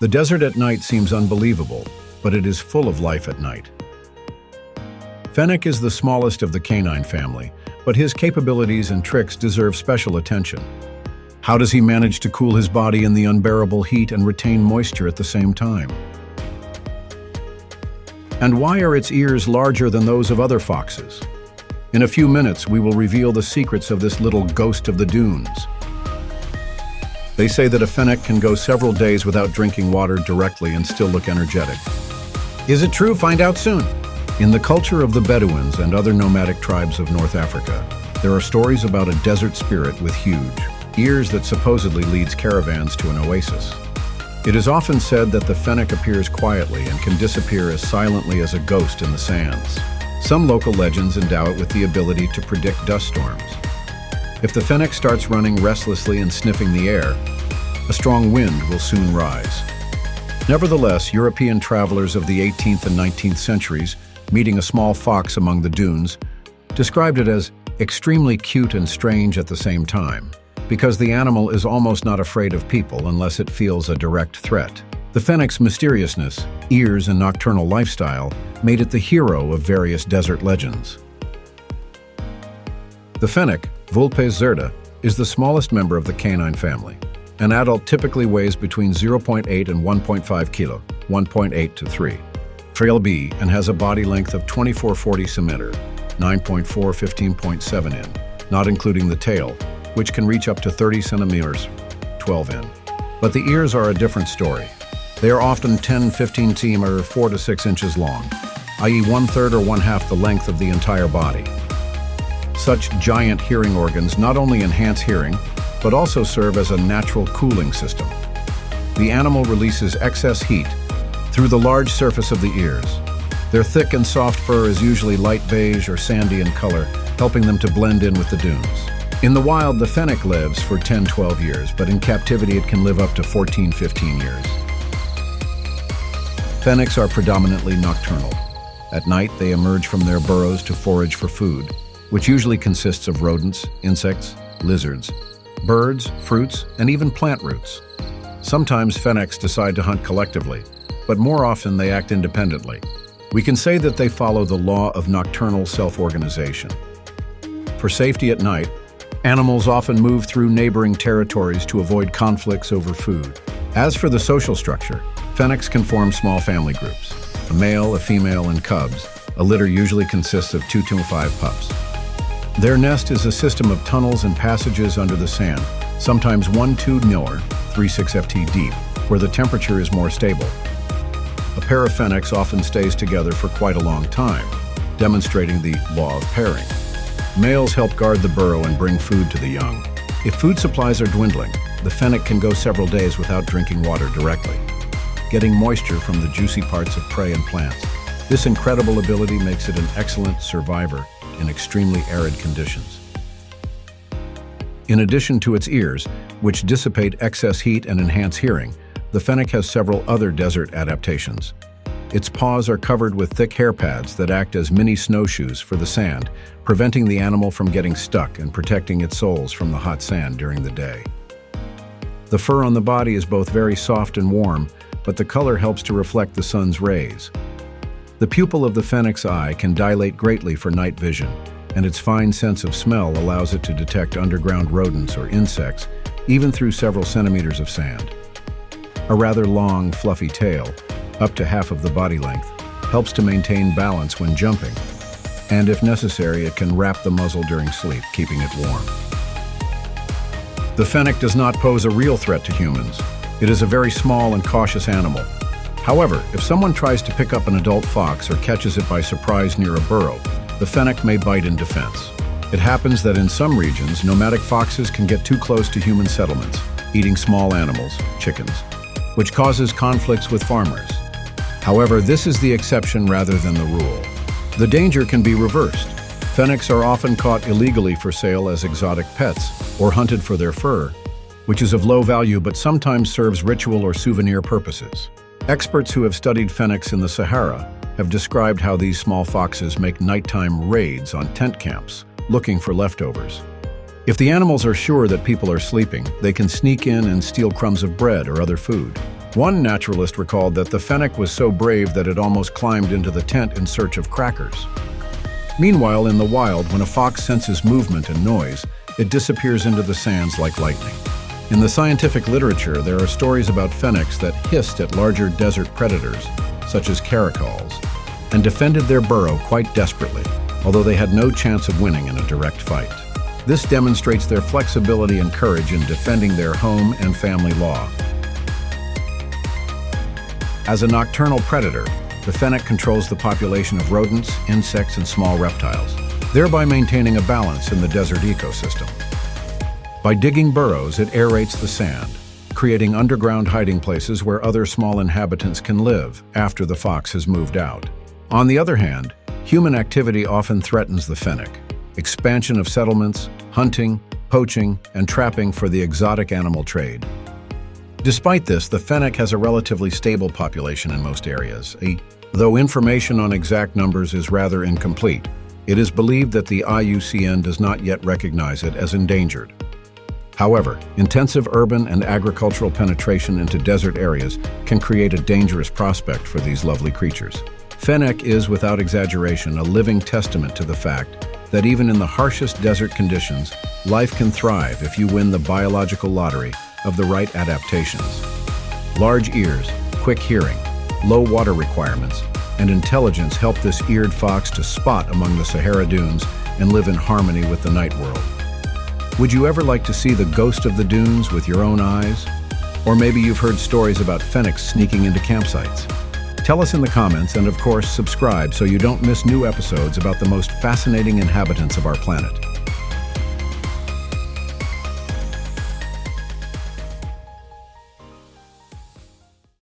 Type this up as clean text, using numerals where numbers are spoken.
The desert at night seems unbelievable, but it is full of life at night. Fennec is the smallest of the canine family, but his capabilities and tricks deserve special attention. How does he manage to cool his body in the unbearable heat and retain moisture at the same time? And why are its ears larger than those of other foxes? In a few minutes, we will reveal the secrets of this little ghost of the dunes. They say that a fennec can go several days without drinking water directly and still look energetic. Is it true? Find out soon. In the culture of the Bedouins and other nomadic tribes of North Africa, there are stories about a desert spirit with huge ears that supposedly leads caravans to an oasis. It is often said that the fennec appears quietly and can disappear as silently as a ghost in the sands. Some local legends endow it with the ability to predict dust storms. If the fennec starts running restlessly and sniffing the air, a strong wind will soon rise. Nevertheless, European travelers of the 18th and 19th centuries, meeting a small fox among the dunes, described it as extremely cute and strange at the same time, because the animal is almost not afraid of people unless it feels a direct threat. The fennec's mysteriousness, ears, and nocturnal lifestyle made it the hero of various desert legends. The fennec, Vulpes zerda, is the smallest member of the canine family. An adult typically weighs between 0.8 and 1.5 kilo, 1.8 to 3. Trail B, and has a body length of 24-40 cm, 9.4 15.7 in, not including the tail, which can reach up to 30 centimeters, 12 in. But the ears are a different story. They are often 10-15 cm or 4 to 6 inches long, i.e. 1/3 or 1/2 the length of the entire body. Such giant hearing organs not only enhance hearing, but also serve as a natural cooling system. The animal releases excess heat through the large surface of the ears. Their thick and soft fur is usually light beige or sandy in color, helping them to blend in with the dunes. In the wild, the fennec lives for 10-12 years, but in captivity it can live up to 14-15 years. Fennecs are predominantly nocturnal. At night, they emerge from their burrows to forage for food, which usually consists of rodents, insects, lizards, birds, fruits, and even plant roots. Sometimes fennecs decide to hunt collectively, but more often they act independently. We can say that they follow the law of nocturnal self-organization. For safety at night, animals often move through neighboring territories to avoid conflicts over food. As for the social structure, fennecs can form small family groups. A male, a female, and cubs. A litter usually consists of 2 to 5 pups. Their nest is a system of tunnels and passages under the sand, sometimes 1-2 or 3-6 ft deep, where the temperature is more stable. A pair of fennecs often stays together for quite a long time, demonstrating the law of pairing. Males help guard the burrow and bring food to the young. If food supplies are dwindling, the fennec can go several days without drinking water directly, getting moisture from the juicy parts of prey and plants. This incredible ability makes it an excellent survivor in extremely arid conditions. In addition to its ears, which dissipate excess heat and enhance hearing, the fennec has several other desert adaptations. Its paws are covered with thick hair pads that act as mini snowshoes for the sand, preventing the animal from getting stuck and protecting its soles from the hot sand during the day. The fur on the body is both very soft and warm, but the color helps to reflect the sun's rays. The pupil of the fennec's eye can dilate greatly for night vision, and its fine sense of smell allows it to detect underground rodents or insects, even through several centimeters of sand. A rather long, fluffy tail, up to half of the body length, helps to maintain balance when jumping, and if necessary, it can wrap the muzzle during sleep, keeping it warm. The fennec does not pose a real threat to humans. It is a very small and cautious animal. However, if someone tries to pick up an adult fox or catches it by surprise near a burrow, the fennec may bite in defense. It happens that in some regions, nomadic foxes can get too close to human settlements, eating small animals, chickens, which causes conflicts with farmers. However, this is the exception rather than the rule. The danger can be reversed. Fennecs are often caught illegally for sale as exotic pets or hunted for their fur, which is of low value but sometimes serves ritual or souvenir purposes. Experts who have studied fennecs in the Sahara have described how these small foxes make nighttime raids on tent camps, looking for leftovers. If the animals are sure that people are sleeping, they can sneak in and steal crumbs of bread or other food. One naturalist recalled that the fennec was so brave that it almost climbed into the tent in search of crackers. Meanwhile, in the wild, when a fox senses movement and noise, it disappears into the sands like lightning. In the scientific literature, there are stories about fennecs that hissed at larger desert predators, such as caracols, and defended their burrow quite desperately, although they had no chance of winning in a direct fight. This demonstrates their flexibility and courage in defending their home and family law. As a nocturnal predator, the fennec controls the population of rodents, insects, and small reptiles, thereby maintaining a balance in the desert ecosystem. By digging burrows, it aerates the sand, creating underground hiding places where other small inhabitants can live after the fox has moved out. On the other hand, human activity often threatens the fennec. Expansion of settlements, hunting, poaching, and trapping for the exotic animal trade. Despite this, the fennec has a relatively stable population in most areas. Though information on exact numbers is rather incomplete, it is believed that the IUCN does not yet recognize it as endangered. However, intensive urban and agricultural penetration into desert areas can create a dangerous prospect for these lovely creatures. Fennec is, without exaggeration, a living testament to the fact that even in the harshest desert conditions, life can thrive if you win the biological lottery of the right adaptations. Large ears, quick hearing, low water requirements, and intelligence help this eared fox to spot among the Sahara dunes and live in harmony with the night world. Would you ever like to see the ghost of the dunes with your own eyes? Or maybe you've heard stories about fennecs sneaking into campsites. Tell us in the comments, and of course, subscribe so you don't miss new episodes about the most fascinating inhabitants of our planet.